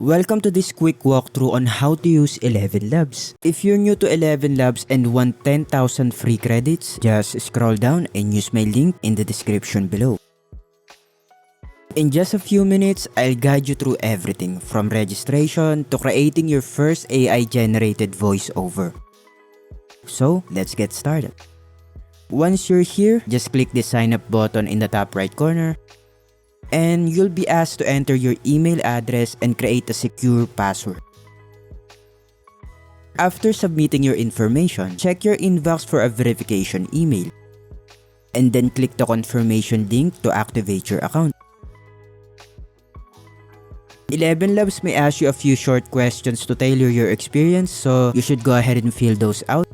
Welcome to this quick walkthrough on how to use ElevenLabs. If you're new to ElevenLabs and want 10,000 free credits, just scroll down and use my link in the description below. In just a few minutes, I'll guide you through everything from registration to creating your first AI-generated voiceover. So, let's get started. Once you're here, just click the sign up button in the top right corner and you'll be asked to enter your email address and create a secure password. After submitting your information, check your inbox for a verification email and then click the confirmation link to activate your account. ElevenLabs may ask you a few short questions to tailor your experience, so you should go ahead and fill those out.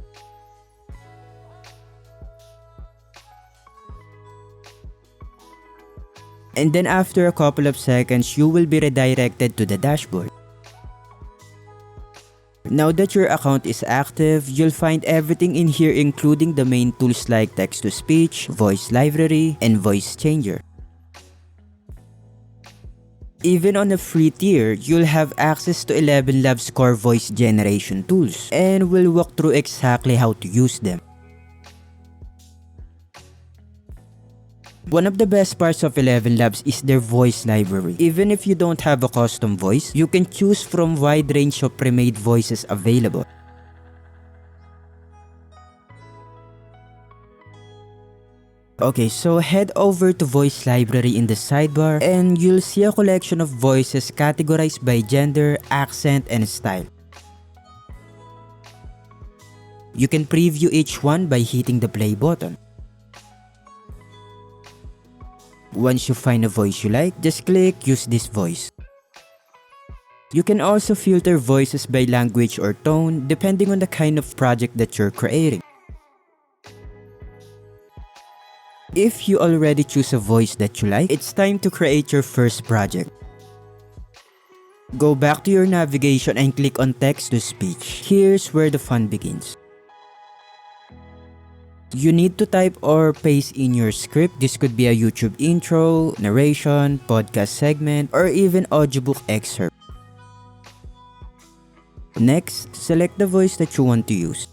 And then after a couple of seconds, you will be redirected to the dashboard. Now that your account is active, you'll find everything in here including the main tools like text-to-speech, voice library, and voice changer. Even on a free tier, you'll have access to ElevenLabs core voice generation tools, and we'll walk through exactly how to use them. One of the best parts of ElevenLabs is their voice library. Even if you don't have a custom voice, you can choose from a wide range of pre-made voices available. Okay, so head over to voice library in the sidebar and you'll see a collection of voices categorized by gender, accent, and style. You can preview each one by hitting the play button. Once you find a voice you like, just click use this voice. You can also filter voices by language or tone depending on the kind of project that you're creating. If you already choose a voice that you like, it's time to create your first project. Go back to your navigation and click on text-to-speech. Here's where the fun begins. You need to type or paste in your script. This could be a YouTube intro, narration, podcast segment, or even audiobook excerpt. Next, select the voice that you want to use.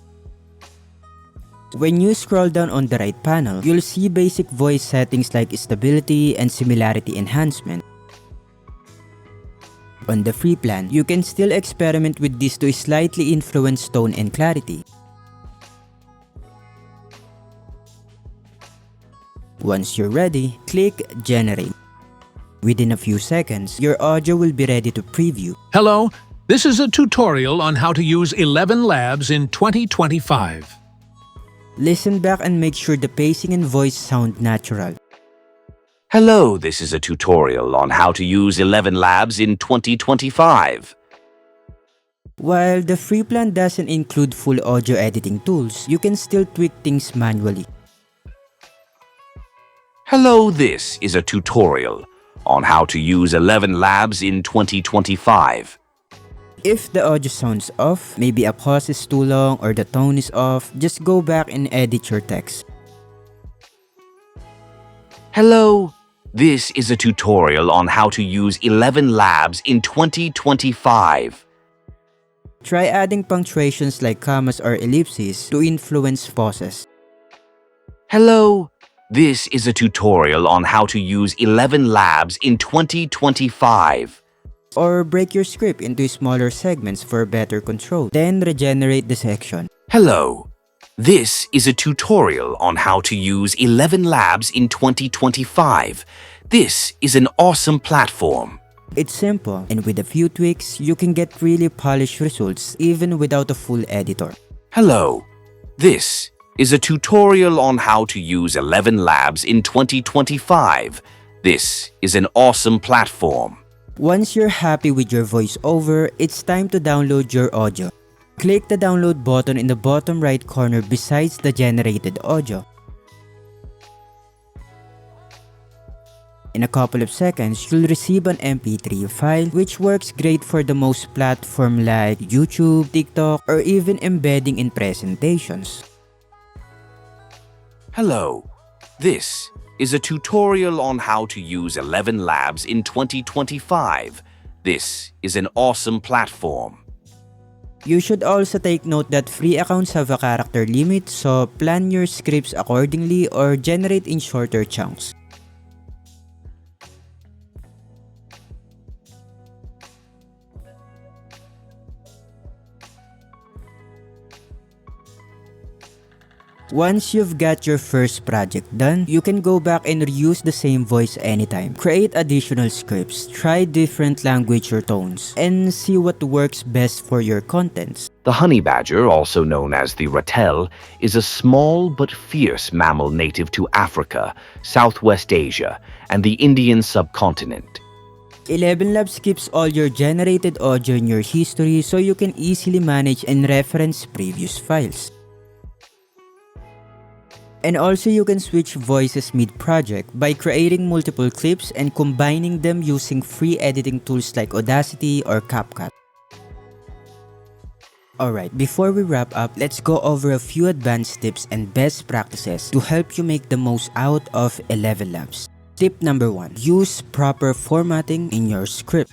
When you scroll down on the right panel, you'll see basic voice settings like stability and similarity enhancement. On the free plan, you can still experiment with this to slightly influence tone and clarity. Once you're ready, click Generate. Within a few seconds, your audio will be ready to preview. Hello, this is a tutorial on how to use ElevenLabs in 2025. Listen back and make sure the pacing and voice sound natural. Hello, this is a tutorial on how to use ElevenLabs in 2025. While the free plan doesn't include full audio editing tools, you can still tweak things manually. Hello, this is a tutorial on how to use ElevenLabs in 2025. If the audio sounds off, maybe a pause is too long or the tone is off, just go back and edit your text. Hello, this is a tutorial on how to use ElevenLabs in 2025. Try adding punctuations like commas or ellipses to influence pauses. Hello, this is a tutorial on how to use ElevenLabs in 2025. Or break your script into smaller segments for better control. Then regenerate the section. Hello, this is a tutorial on how to use ElevenLabs in 2025. This is an awesome platform. It's simple, and with a few tweaks, you can get really polished results even without a full editor. Hello, this is a tutorial on how to use ElevenLabs in 2025. This is an awesome platform. Once you're happy with your voiceover, it's time to download your audio. Click the download button in the bottom right corner besides the generated audio. In a couple of seconds, you'll receive an MP3 file which works great for the most platforms like YouTube, TikTok, or even embedding in presentations. Hello, this is a tutorial on how to use ElevenLabs in 2025. This is an awesome platform. You should also take note that free accounts have a character limit, so plan your scripts accordingly or generate in shorter chunks. Once you've got your first project done, you can go back and reuse the same voice anytime. Create additional scripts, try different language or tones, and see what works best for your contents. The honey badger, also known as the ratel, is a small but fierce mammal native to Africa, Southwest Asia, and the Indian subcontinent. ElevenLabs keeps all your generated audio in your history so you can easily manage and reference previous files. And also you can switch voices mid-project by creating multiple clips and combining them using free editing tools like Audacity or CapCut. Alright, before we wrap up, let's go over a few advanced tips and best practices to help you make the most out of ElevenLabs. Tip number 1. Use proper formatting in your script.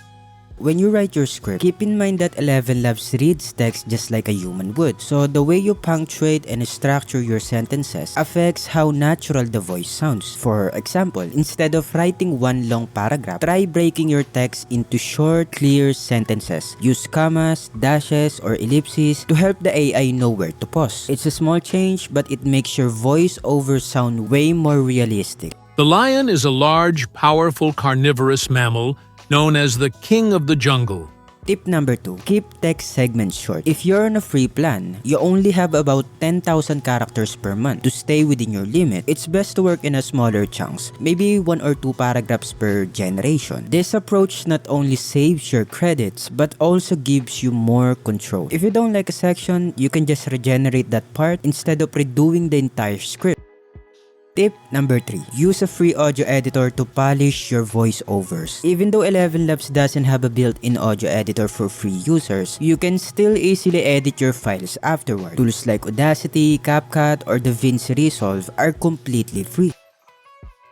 When you write your script, keep in mind that ElevenLabs reads text just like a human would. So the way you punctuate and structure your sentences affects how natural the voice sounds. For example, instead of writing one long paragraph, try breaking your text into short, clear sentences. Use commas, dashes, or ellipses to help the AI know where to pause. It's a small change, but it makes your voiceover sound way more realistic. The lion is a large, powerful carnivorous mammal known as the king of the jungle. Tip number 2. Keep text segments short. If you're on a free plan, you only have about 10,000 characters per month. To stay within your limit, it's best to work in a smaller chunks, maybe 1 or 2 paragraphs per generation. This approach not only saves your credits, but also gives you more control. If you don't like a section, you can just regenerate that part instead of redoing the entire script. Tip number 3. Use a free audio editor to polish your voiceovers. Even though ElevenLabs doesn't have a built-in audio editor for free users, you can still easily edit your files afterward. Tools like Audacity, CapCut, or DaVinci Resolve are completely free.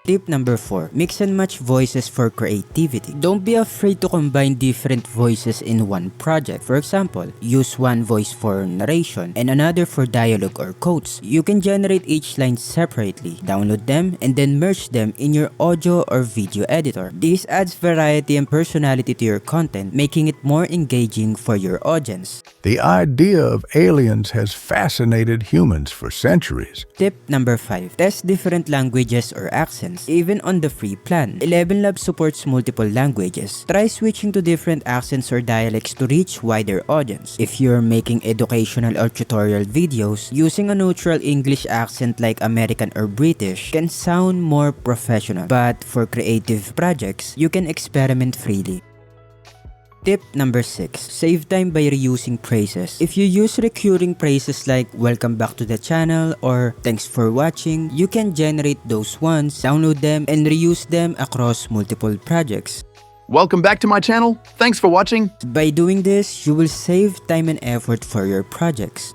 Tip number 4. Mix and match voices for creativity. Don't be afraid to combine different voices in one project. For example, use one voice for narration and another for dialogue or quotes. You can generate each line separately, download them, and then merge them in your audio or video editor. This adds variety and personality to your content, making it more engaging for your audience. The idea of aliens has fascinated humans for centuries. Tip number 5. Test different languages or accents. Even on the free plan, ElevenLabs supports multiple languages. Try switching to different accents or dialects to reach wider audience. If you're making educational or tutorial videos, using a neutral English accent like American or British can sound more professional. But for creative projects, you can experiment freely. Tip number 6. Save time by reusing phrases. If you use recurring phrases like "welcome back to the channel" or "thanks for watching," you can generate those ones, download them, and reuse them across multiple projects. Welcome back to my channel. Thanks for watching. By doing this, you will save time and effort for your projects.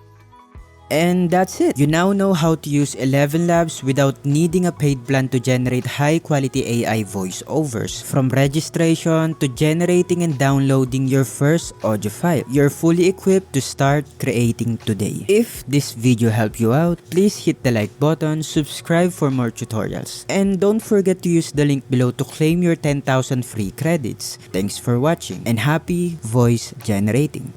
And that's it. You now know how to use ElevenLabs without needing a paid plan to generate high-quality AI voiceovers. From registration to generating and downloading your first audio file, you're fully equipped to start creating today. If this video helped you out, please hit the like button, subscribe for more tutorials, and don't forget to use the link below to claim your 10,000 free credits. Thanks for watching and happy voice generating.